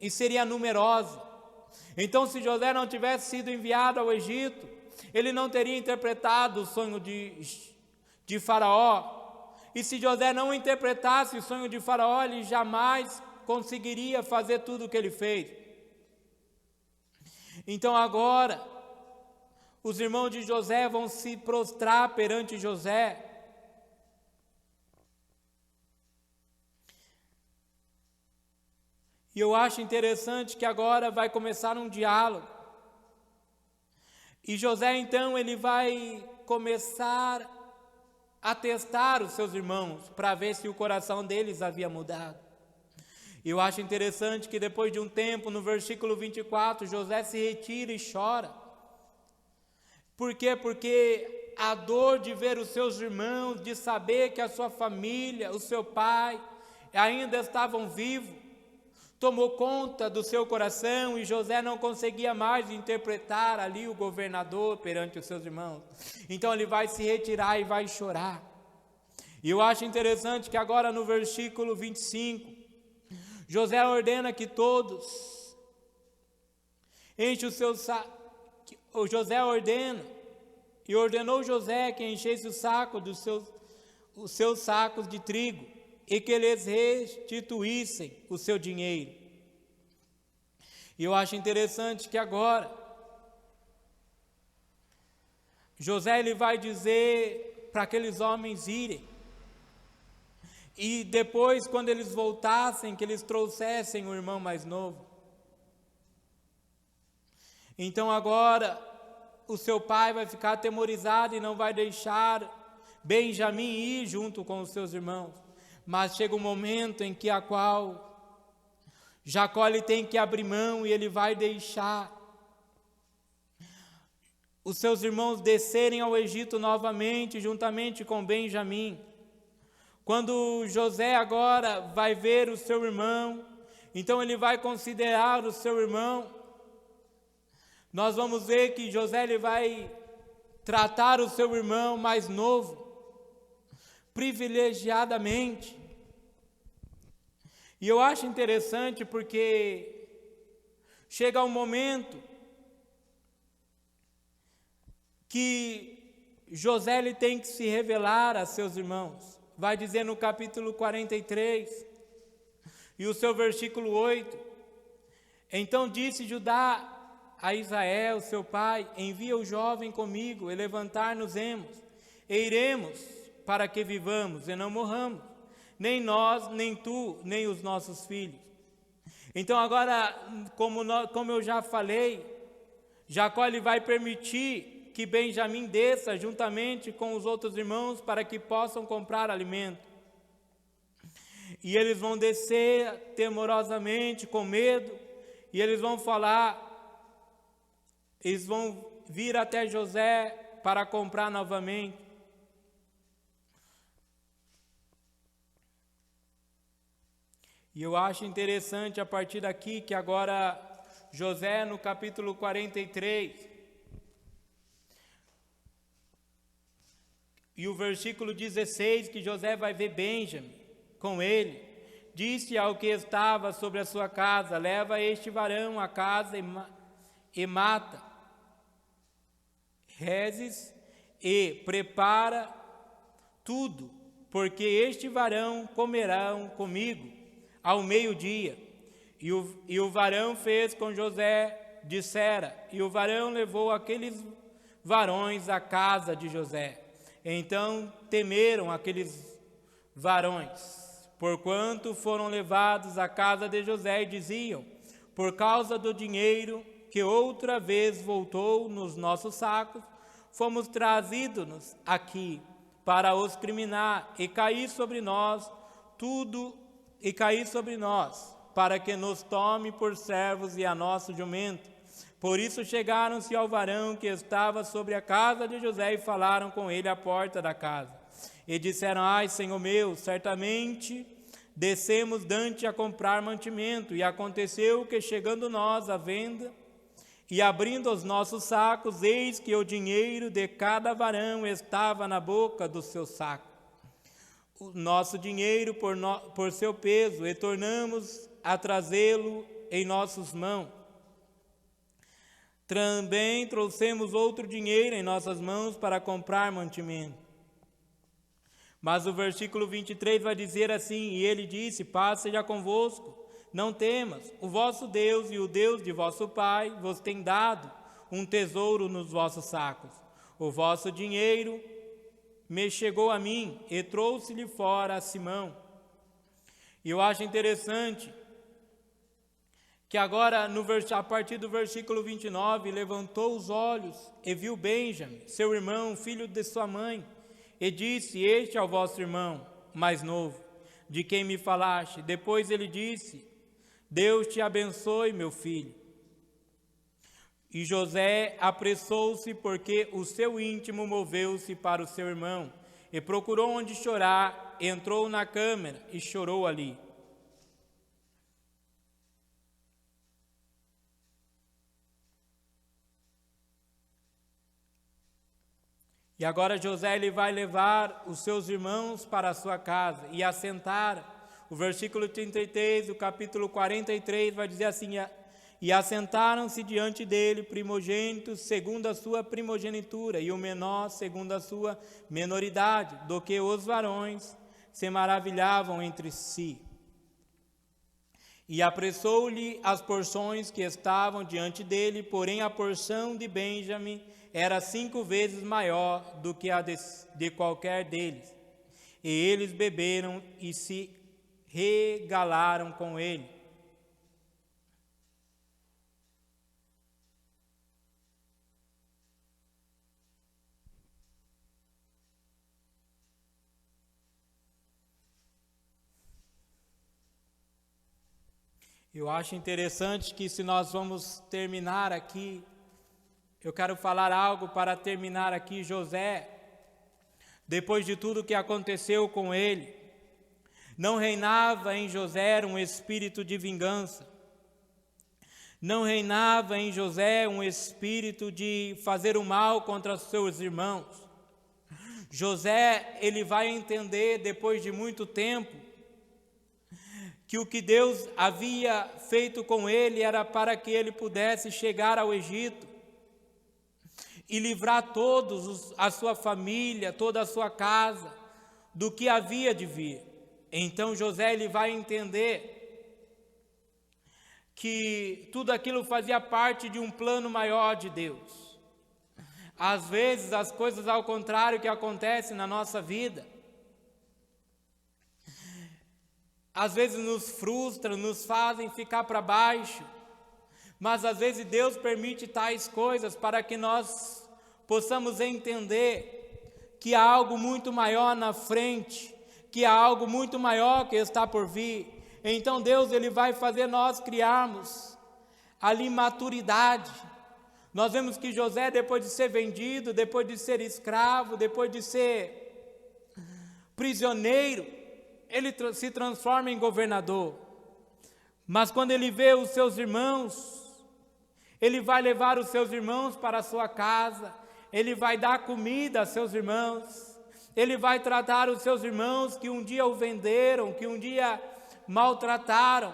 e seria numerosa. Então, se José não tivesse sido enviado ao Egito, ele não teria interpretado o sonho de Faraó. E se José não interpretasse o sonho de Faraó, ele jamais conseguiria fazer tudo o que ele fez. Então agora, os irmãos de José vão se prostrar perante José E eu acho interessante que agora vai começar um diálogo. E José, então, ele vai começar a testar os seus irmãos para ver se o coração deles havia mudado. Eu acho interessante que depois de um tempo, no versículo 24, José se retira e chora. Por quê? Porque a dor de ver os seus irmãos, de saber que a sua família, o seu pai, ainda estavam vivos, tomou conta do seu coração e José não conseguia mais interpretar ali o governador perante os seus irmãos. Então ele vai se retirar e vai chorar. E eu acho interessante que agora no versículo 25, José ordena que todos enchem os seus sacos. José ordena, e ordenou José que enchesse o saco os seus sacos de trigo, e que eles restituíssem o seu dinheiro. E eu acho interessante que agora, José ele vai dizer para aqueles homens irem, e depois quando eles voltassem, que eles trouxessem o irmão mais novo. Então agora o seu pai vai ficar atemorizado e não vai deixar Benjamim ir junto com os seus irmãos. Mas chega um momento em que Jacó ele tem que abrir mão e ele vai deixar os seus irmãos descerem ao Egito novamente, juntamente com Benjamim. Quando José agora vai ver o seu irmão, então ele vai considerar o seu irmão. Nós vamos ver que José ele vai tratar o seu irmão mais novo privilegiadamente. E eu acho interessante porque chega um momento que José ele tem que se revelar a seus irmãos. Vai dizer no capítulo 43 e o seu versículo 8: Então disse Judá a Israel, seu pai: envia o jovem comigo, e levantar-nos-emos, e iremos, para que vivamos e não morramos, nem nós, nem tu, nem os nossos filhos. Então agora, como eu já falei, Jacó ele vai permitir que Benjamim desça juntamente com os outros irmãos para que possam comprar alimento. E eles vão descer temorosamente, com medo, e eles vão falar. Eles vão vir até José para comprar novamente. E eu acho interessante a partir daqui que agora José no capítulo 43 e o versículo 16, que José vai ver Benjamim com ele, disse ao que estava sobre a sua casa: leva este varão à casa e mata, rezes e prepara tudo, porque este varão comerão comigo ao meio-dia. E o varão fez com José dissera, e o varão levou aqueles varões à casa de José. Então temeram aqueles varões, porquanto foram levados à casa de José, e diziam: por causa do dinheiro que outra vez voltou nos nossos sacos, fomos trazidos aqui para os criminar, e cair sobre nós, para que nos tome por servos e a nosso jumento. Por isso chegaram-se ao varão que estava sobre a casa de José e falaram com ele à porta da casa. E disseram: ai, senhor meu, certamente descemos dante a comprar mantimento. E aconteceu que, chegando nós à venda e abrindo os nossos sacos, eis que o dinheiro de cada varão estava na boca do seu saco, o nosso dinheiro por seu peso, e tornamos a trazê-lo em nossas mãos. Também trouxemos outro dinheiro em nossas mãos para comprar mantimento. Mas o versículo 23 vai dizer assim: e ele disse: paz seja convosco, não temas, o vosso Deus e o Deus de vosso pai vos tem dado um tesouro nos vossos sacos. O vosso dinheiro me chegou a mim, e trouxe-lhe fora a Simão. E eu acho interessante que agora, a partir do versículo 29, levantou os olhos e viu Benjamim, seu irmão, filho de sua mãe, e disse: este é o vosso irmão mais novo, de quem me falaste. Depois ele disse: Deus te abençoe, meu filho. E José apressou-se, porque o seu íntimo moveu-se para o seu irmão, e procurou onde chorar, entrou na câmara e chorou ali. E agora José ele vai levar os seus irmãos para a sua casa e assentar. O versículo 33, o capítulo 43 vai dizer assim: e assentaram-se diante dele primogênitos segundo a sua primogenitura, e o menor segundo a sua menoridade, do que os varões se maravilhavam entre si. E apressou-lhe as porções que estavam diante dele, porém a porção de Benjamim era 5 vezes maior do que a de qualquer deles. E eles beberam e se regalaram com ele. Eu acho interessante que, se nós vamos terminar aqui, eu quero falar algo para terminar aqui. José, depois de tudo que aconteceu com ele, não reinava em José um espírito de vingança, não reinava em José um espírito de fazer o mal contra os seus irmãos. José, ele vai entender depois de muito tempo que o que Deus havia feito com ele era para que ele pudesse chegar ao Egito e livrar todos a sua família, toda a sua casa, do que havia de vir. Então José ele vai entender que tudo aquilo fazia parte de um plano maior de Deus. Às vezes as coisas ao contrário que acontecem na nossa vida, às vezes nos frustram, nos fazem ficar para baixo, mas às vezes Deus permite tais coisas para que nós possamos entender que há algo muito maior na frente, que há algo muito maior que está por vir. Então Deus ele vai fazer nós criarmos ali maturidade. Nós vemos que José, depois de ser vendido, depois de ser escravo, depois de ser prisioneiro, ele se transforma em governador. Mas quando ele vê os seus irmãos, ele vai levar os seus irmãos para a sua casa, ele vai dar comida a seus irmãos, ele vai tratar os seus irmãos que um dia o venderam, que um dia maltrataram,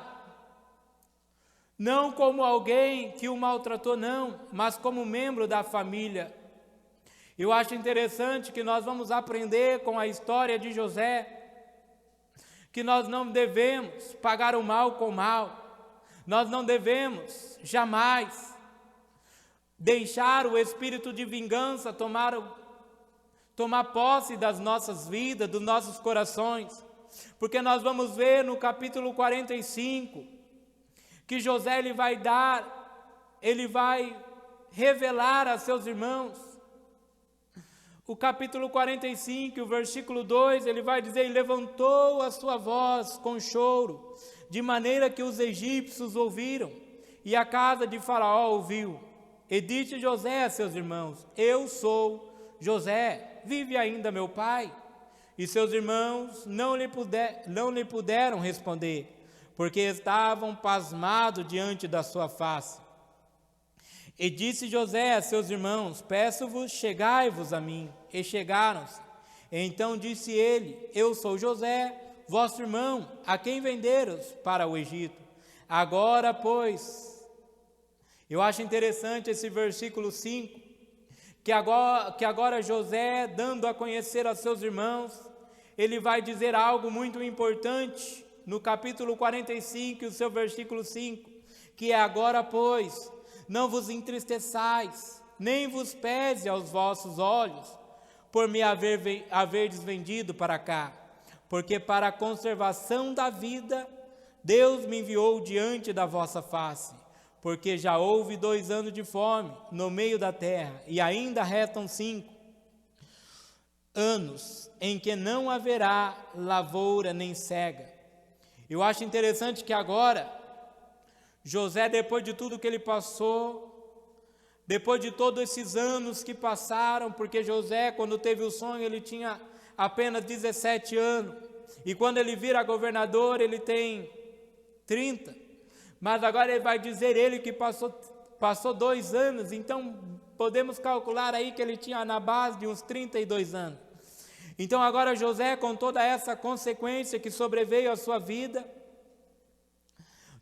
não como alguém que o maltratou, não, mas como membro da família. Eu acho interessante que nós vamos aprender com a história de José, que nós não devemos pagar o mal com o mal, nós não devemos jamais deixar o espírito de vingança tomar posse das nossas vidas, dos nossos corações, porque nós vamos ver no capítulo 45, que José ele vai revelar a seus irmãos. O capítulo 45, o versículo 2, ele vai dizer: e levantou a sua voz com choro, de maneira que os egípcios ouviram, e a casa de Faraó ouviu. E disse José a seus irmãos: eu sou José, vive ainda meu pai? E seus irmãos não lhe puderam responder, porque estavam pasmados diante da sua face. E disse José a seus irmãos: peço-vos, chegai-vos a mim. E chegaram-se. Então disse ele: eu sou José, vosso irmão, a quem venderos para o Egito. Agora, pois, eu acho interessante esse versículo 5, que agora José, dando a conhecer a seus irmãos, ele vai dizer algo muito importante no capítulo 45, o seu versículo 5, que é: agora, pois, não vos entristeçais, nem vos pese aos vossos olhos, por me haverdes vendido para cá, porque para a conservação da vida Deus me enviou diante da vossa face, porque já houve 2 anos de fome no meio da terra, e ainda restam 5 anos em que não haverá lavoura nem cega. Eu acho interessante que agora, José, depois de tudo que ele passou, depois de todos esses anos que passaram, porque José, quando teve o sonho, ele tinha apenas 17 anos, e quando ele vira governador, ele tem 30, mas agora ele vai dizer ele que passou 2 anos, então podemos calcular aí que ele tinha na base de uns 32 anos. Então agora José, com toda essa consequência que sobreveio à sua vida,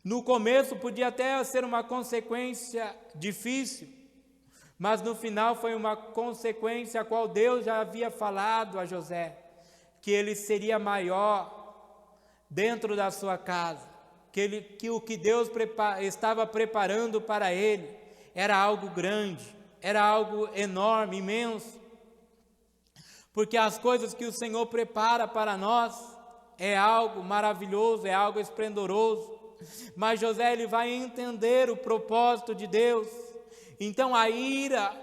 no começo podia até ser uma consequência difícil, mas no final foi uma consequência a qual Deus já havia falado a José, que ele seria maior dentro da sua casa, que o que Deus estava preparando para ele era algo grande, era algo enorme, imenso, porque as coisas que o Senhor prepara para nós é algo maravilhoso, é algo esplendoroso, mas José ele vai entender o propósito de Deus. Então a ira,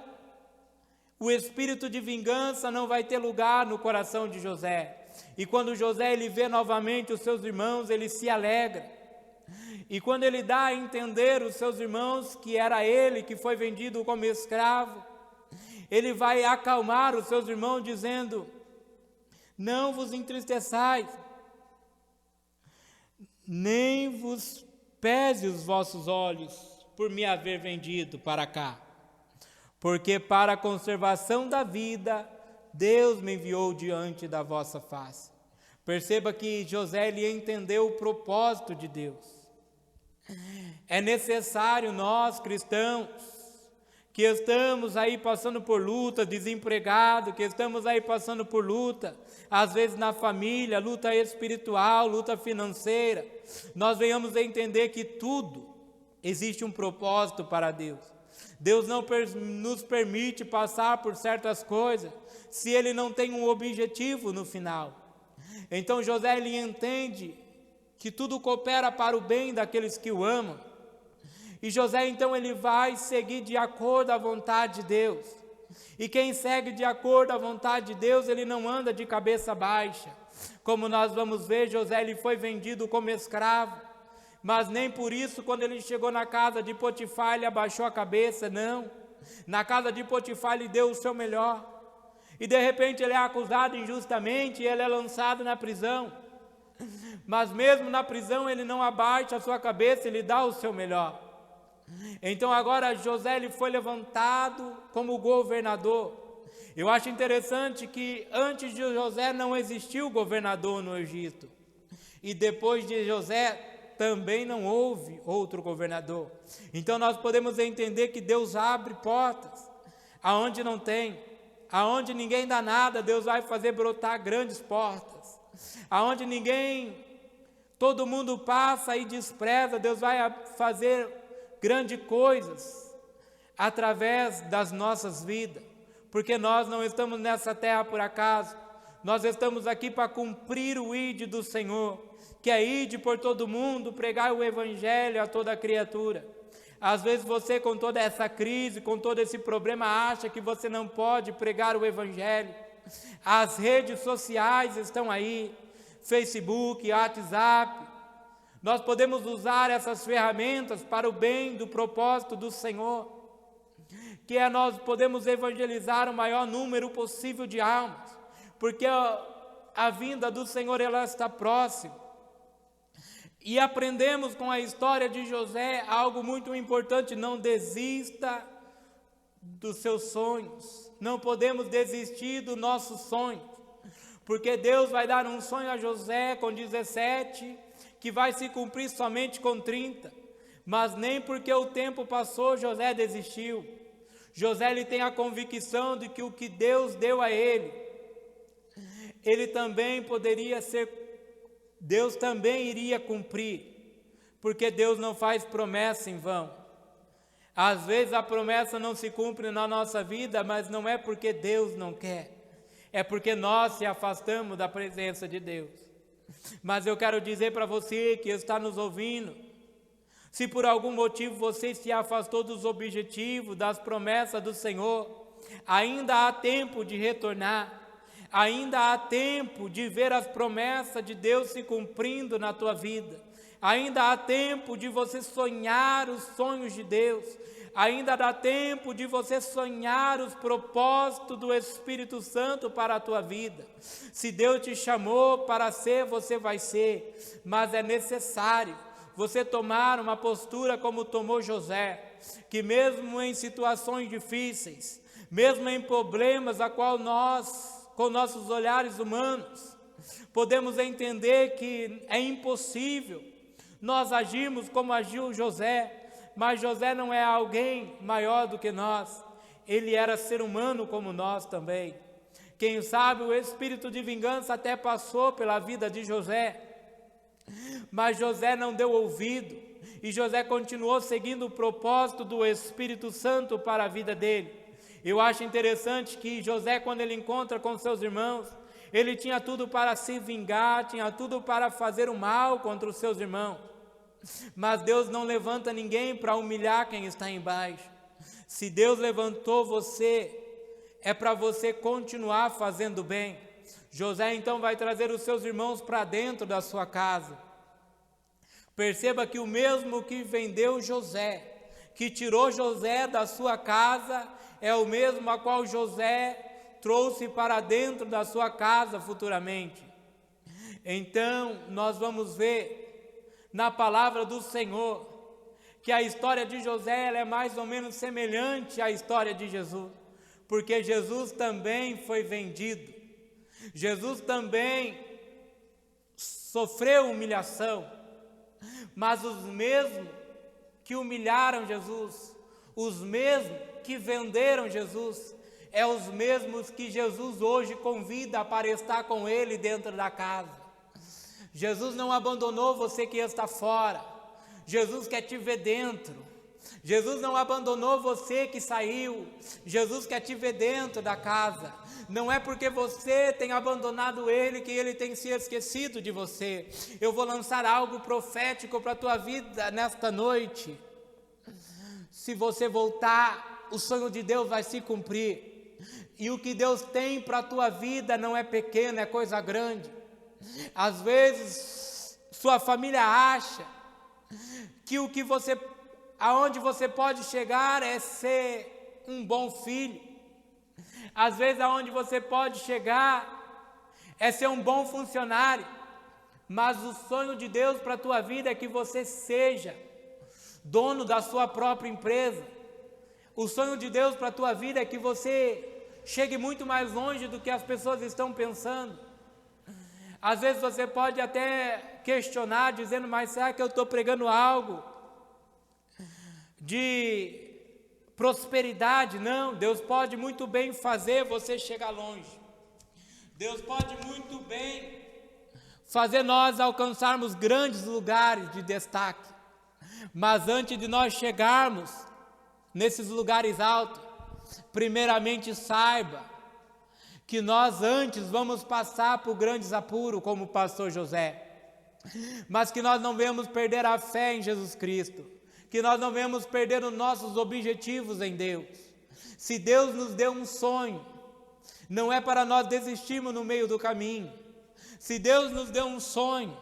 o espírito de vingança não vai ter lugar no coração de José. E quando José ele vê novamente os seus irmãos, ele se alegra. E quando ele dá a entender os seus irmãos que era ele que foi vendido como escravo, ele vai acalmar os seus irmãos dizendo: não vos entristeçais, nem vos pese os vossos olhos por me haver vendido para cá, porque para a conservação da vida Deus me enviou diante da vossa face. Perceba que José ele entendeu o propósito de Deus. É necessário nós cristãos, que estamos aí passando por luta, desempregado, que estamos aí passando por luta, às vezes na família, luta espiritual, luta financeira, nós venhamos a entender que tudo existe um propósito para Deus. Deus não nos permite passar por certas coisas se Ele não tem um objetivo no final. Então José ele entende que tudo coopera para o bem daqueles que o amam. E José então ele vai seguir de acordo à vontade de Deus. E quem segue de acordo à vontade de Deus, ele não anda de cabeça baixa. Como nós vamos ver, José ele foi vendido como escravo. Mas nem por isso, quando ele chegou na casa de Potifar, ele abaixou a cabeça, não. Na casa de Potifar, ele deu o seu melhor. E de repente ele é acusado injustamente e ele é lançado na prisão. Mas mesmo na prisão, ele não abaixa a sua cabeça, ele dá o seu melhor. Então agora José ele foi levantado como governador. Eu acho interessante que antes de José não existiu governador no Egito. E depois de José também não houve outro governador. Então nós podemos entender que Deus abre portas aonde não tem, aonde ninguém dá nada, Deus vai fazer brotar grandes portas. Aonde todo mundo passa e despreza, Deus vai fazer grandes coisas através das nossas vidas, porque nós não estamos nessa terra por acaso, nós estamos aqui para cumprir o ide do Senhor, que é ide por todo mundo, pregar o evangelho a toda criatura. Às vezes você, com toda essa crise, com todo esse problema, acha que você não pode pregar o evangelho. As redes sociais estão aí, Facebook, WhatsApp. Nós podemos usar essas ferramentas para o bem do propósito do Senhor, que é nós podemos evangelizar o maior número possível de almas, porque a vinda do Senhor ela está próxima. E aprendemos com a história de José algo muito importante: não desista dos seus sonhos, não podemos desistir dos nossos sonhos, porque Deus vai dar um sonho a José com 17, que vai se cumprir somente com 30, mas nem porque o tempo passou José desistiu. José ele tem a convicção de que o que Deus deu a ele também poderia ser, Deus também iria cumprir, porque Deus não faz promessa em vão. Às vezes a promessa não se cumpre na nossa vida, mas não é porque Deus não quer, é porque nós se afastamos da presença de Deus. Mas eu quero dizer para você que está nos ouvindo, se por algum motivo você se afastou dos objetivos, das promessas do Senhor, ainda há tempo de retornar, ainda há tempo de ver as promessas de Deus se cumprindo na tua vida, ainda há tempo de você sonhar os sonhos de Deus, ainda dá tempo de você sonhar os propósitos do Espírito Santo para a tua vida. Se Deus te chamou para ser, você vai ser, mas é necessário você tomar uma postura como tomou José, que mesmo em situações difíceis, mesmo em problemas a qual nós, com nossos olhares humanos, podemos entender que é impossível nós agirmos como agiu José, mas José não é alguém maior do que nós, ele era ser humano como nós também. Quem sabe o espírito de vingança até passou pela vida de José, mas José não deu ouvido, e José continuou seguindo o propósito do Espírito Santo para a vida dele. Eu acho interessante que José, quando ele encontra com seus irmãos, ele tinha tudo para se vingar, tinha tudo para fazer o mal contra os seus irmãos. Mas Deus não levanta ninguém para humilhar quem está embaixo. Se Deus levantou você, é para você continuar fazendo bem. José então vai trazer os seus irmãos para dentro da sua casa. Perceba que o mesmo que vendeu José, que tirou José da sua casa, é o mesmo a qual José trouxe para dentro da sua casa futuramente. Então nós vamos ver na palavra do Senhor que a história de José ela é mais ou menos semelhante à história de Jesus, porque Jesus também foi vendido, Jesus também sofreu humilhação, mas os mesmos que humilharam Jesus, os mesmos que venderam Jesus, é os mesmos que Jesus hoje convida para estar com Ele dentro da casa. Jesus não abandonou você que está fora, Jesus quer te ver dentro. Jesus não abandonou você que saiu, Jesus quer te ver dentro da casa. Não é porque você tem abandonado Ele que Ele tem se esquecido de você. Eu vou lançar algo profético para a tua vida nesta noite. Se você voltar, o sonho de Deus vai se cumprir. E o que Deus tem para a tua vida não é pequeno, é coisa grande. Às vezes, sua família acha que aonde você pode chegar é ser um bom filho. Às vezes, aonde você pode chegar é ser um bom funcionário. Mas o sonho de Deus para a tua vida é que você seja dono da sua própria empresa. O sonho de Deus para a tua vida é que você chegue muito mais longe do que as pessoas estão pensando. Às vezes você pode até questionar, dizendo, mas será que eu estou pregando algo de prosperidade? Não, Deus pode muito bem fazer você chegar longe. Deus pode muito bem fazer nós alcançarmos grandes lugares de destaque. Mas antes de nós chegarmos nesses lugares altos, primeiramente saiba que nós antes vamos passar por grandes apuros, como o pastor José, mas que nós não devemos perder a fé em Jesus Cristo, que nós não devemos perder os nossos objetivos em Deus. Se Deus nos deu um sonho, não é para nós desistirmos no meio do caminho. Se Deus nos deu um sonho,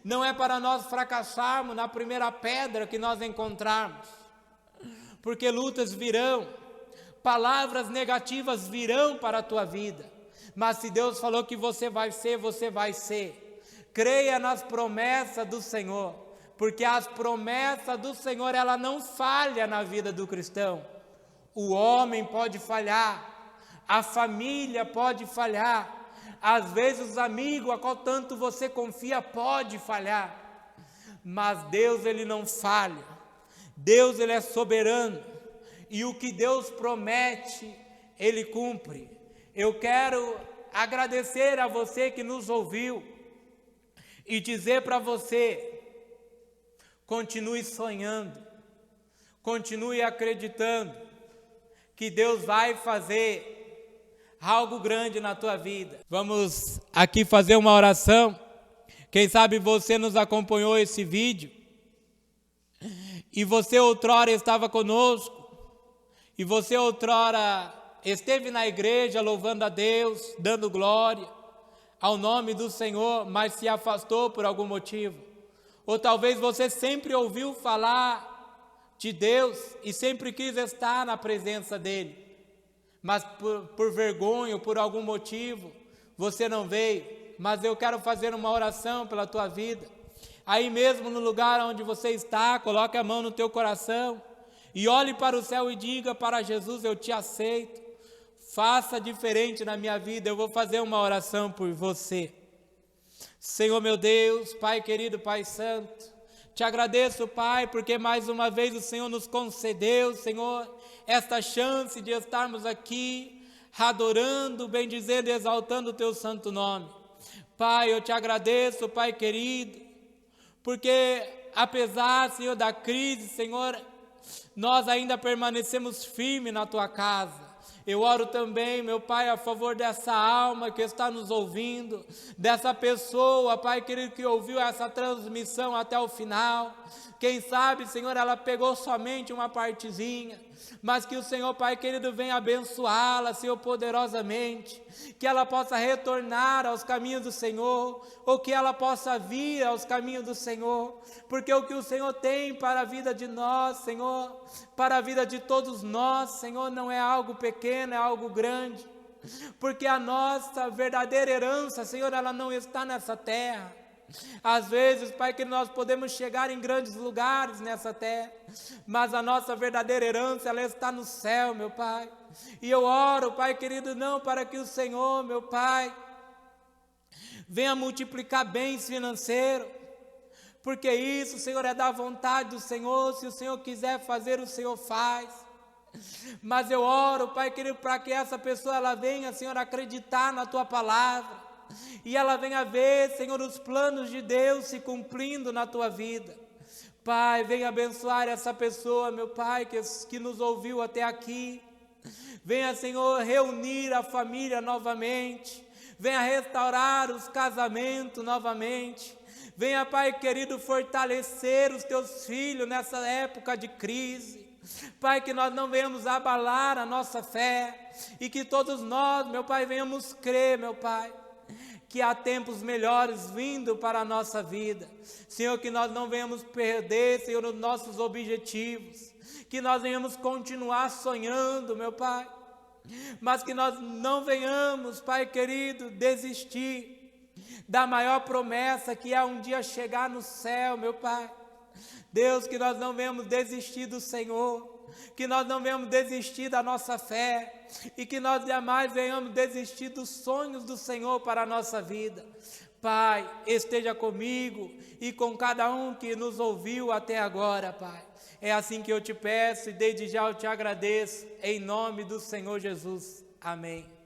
não é para nós fracassarmos na primeira pedra que nós encontrarmos, porque lutas virão, palavras negativas virão para a tua vida, mas se Deus falou que você vai ser, você vai ser. Creia nas promessas do Senhor, porque as promessas do Senhor, ela não falha na vida do cristão. O homem pode falhar, a família pode falhar, às vezes os amigos a qual tanto você confia pode falhar, mas Deus ele não falha. Deus ele é soberano, e o que Deus promete, Ele cumpre. Eu quero agradecer a você que nos ouviu e dizer para você, continue sonhando, continue acreditando que Deus vai fazer algo grande na tua vida. Vamos aqui fazer uma oração. Quem sabe você nos acompanhou esse vídeo e você outrora estava conosco e você outrora esteve na igreja louvando a Deus, dando glória ao nome do Senhor, mas se afastou por algum motivo. Ou talvez você sempre ouviu falar de Deus e sempre quis estar na presença dEle, mas por vergonha ou por algum motivo você não veio. Mas eu quero fazer uma oração pela tua vida. Aí mesmo no lugar onde você está, coloque a mão no teu coração e olhe para o céu e diga para Jesus: eu te aceito. Faça diferente na minha vida, eu vou fazer uma oração por você. Senhor meu Deus, Pai querido, Pai santo, te agradeço, Pai, porque mais uma vez o Senhor nos concedeu, Senhor, esta chance de estarmos aqui adorando, bendizendo e exaltando o teu santo nome. Pai, eu te agradeço, Pai querido, porque apesar, Senhor, da crise, Senhor, nós ainda permanecemos firmes na tua casa. Eu oro também, meu Pai, a favor dessa alma que está nos ouvindo, dessa pessoa, Pai querido, que ouviu essa transmissão até o final. Quem sabe, Senhor, ela pegou somente uma partezinha, mas que o Senhor, Pai querido, venha abençoá-la, Senhor, poderosamente, que ela possa retornar aos caminhos do Senhor, ou que ela possa vir aos caminhos do Senhor, porque o que o Senhor tem para a vida de nós, Senhor, para a vida de todos nós, Senhor, não é algo pequeno, é algo grande, porque a nossa verdadeira herança, Senhor, ela não está nessa terra. Às vezes, Pai, que nós podemos chegar em grandes lugares nessa terra, mas a nossa verdadeira herança, ela está no céu, meu Pai. E eu oro, Pai querido, não para que o Senhor, meu Pai, venha multiplicar bens financeiros, porque isso, Senhor, é da vontade do Senhor. Se o Senhor quiser fazer, o Senhor faz. Mas eu oro, Pai querido, para que essa pessoa, ela venha, Senhor, acreditar na Tua palavra, e ela venha ver, Senhor, os planos de Deus se cumprindo na tua vida. Pai, venha abençoar essa pessoa, meu Pai, que nos ouviu até aqui. Venha, Senhor, reunir a família novamente. Venha restaurar os casamentos novamente. Venha, Pai querido, fortalecer os teus filhos nessa época de crise. Pai, que nós não venhamos abalar a nossa fé e que todos nós, meu Pai, venhamos crer, meu Pai, que há tempos melhores vindo para a nossa vida. Senhor, que nós não venhamos perder, Senhor, os nossos objetivos, que nós venhamos continuar sonhando, meu Pai, mas que nós não venhamos, Pai querido, desistir da maior promessa, que é um dia chegar no céu, meu Pai. Deus, que nós não venhamos desistir do Senhor, que nós não venhamos desistir da nossa fé, e que nós jamais venhamos desistir dos sonhos do Senhor para a nossa vida. Pai, esteja comigo e com cada um que nos ouviu até agora, Pai. É assim que eu te peço e desde já eu te agradeço, em nome do Senhor Jesus. Amém.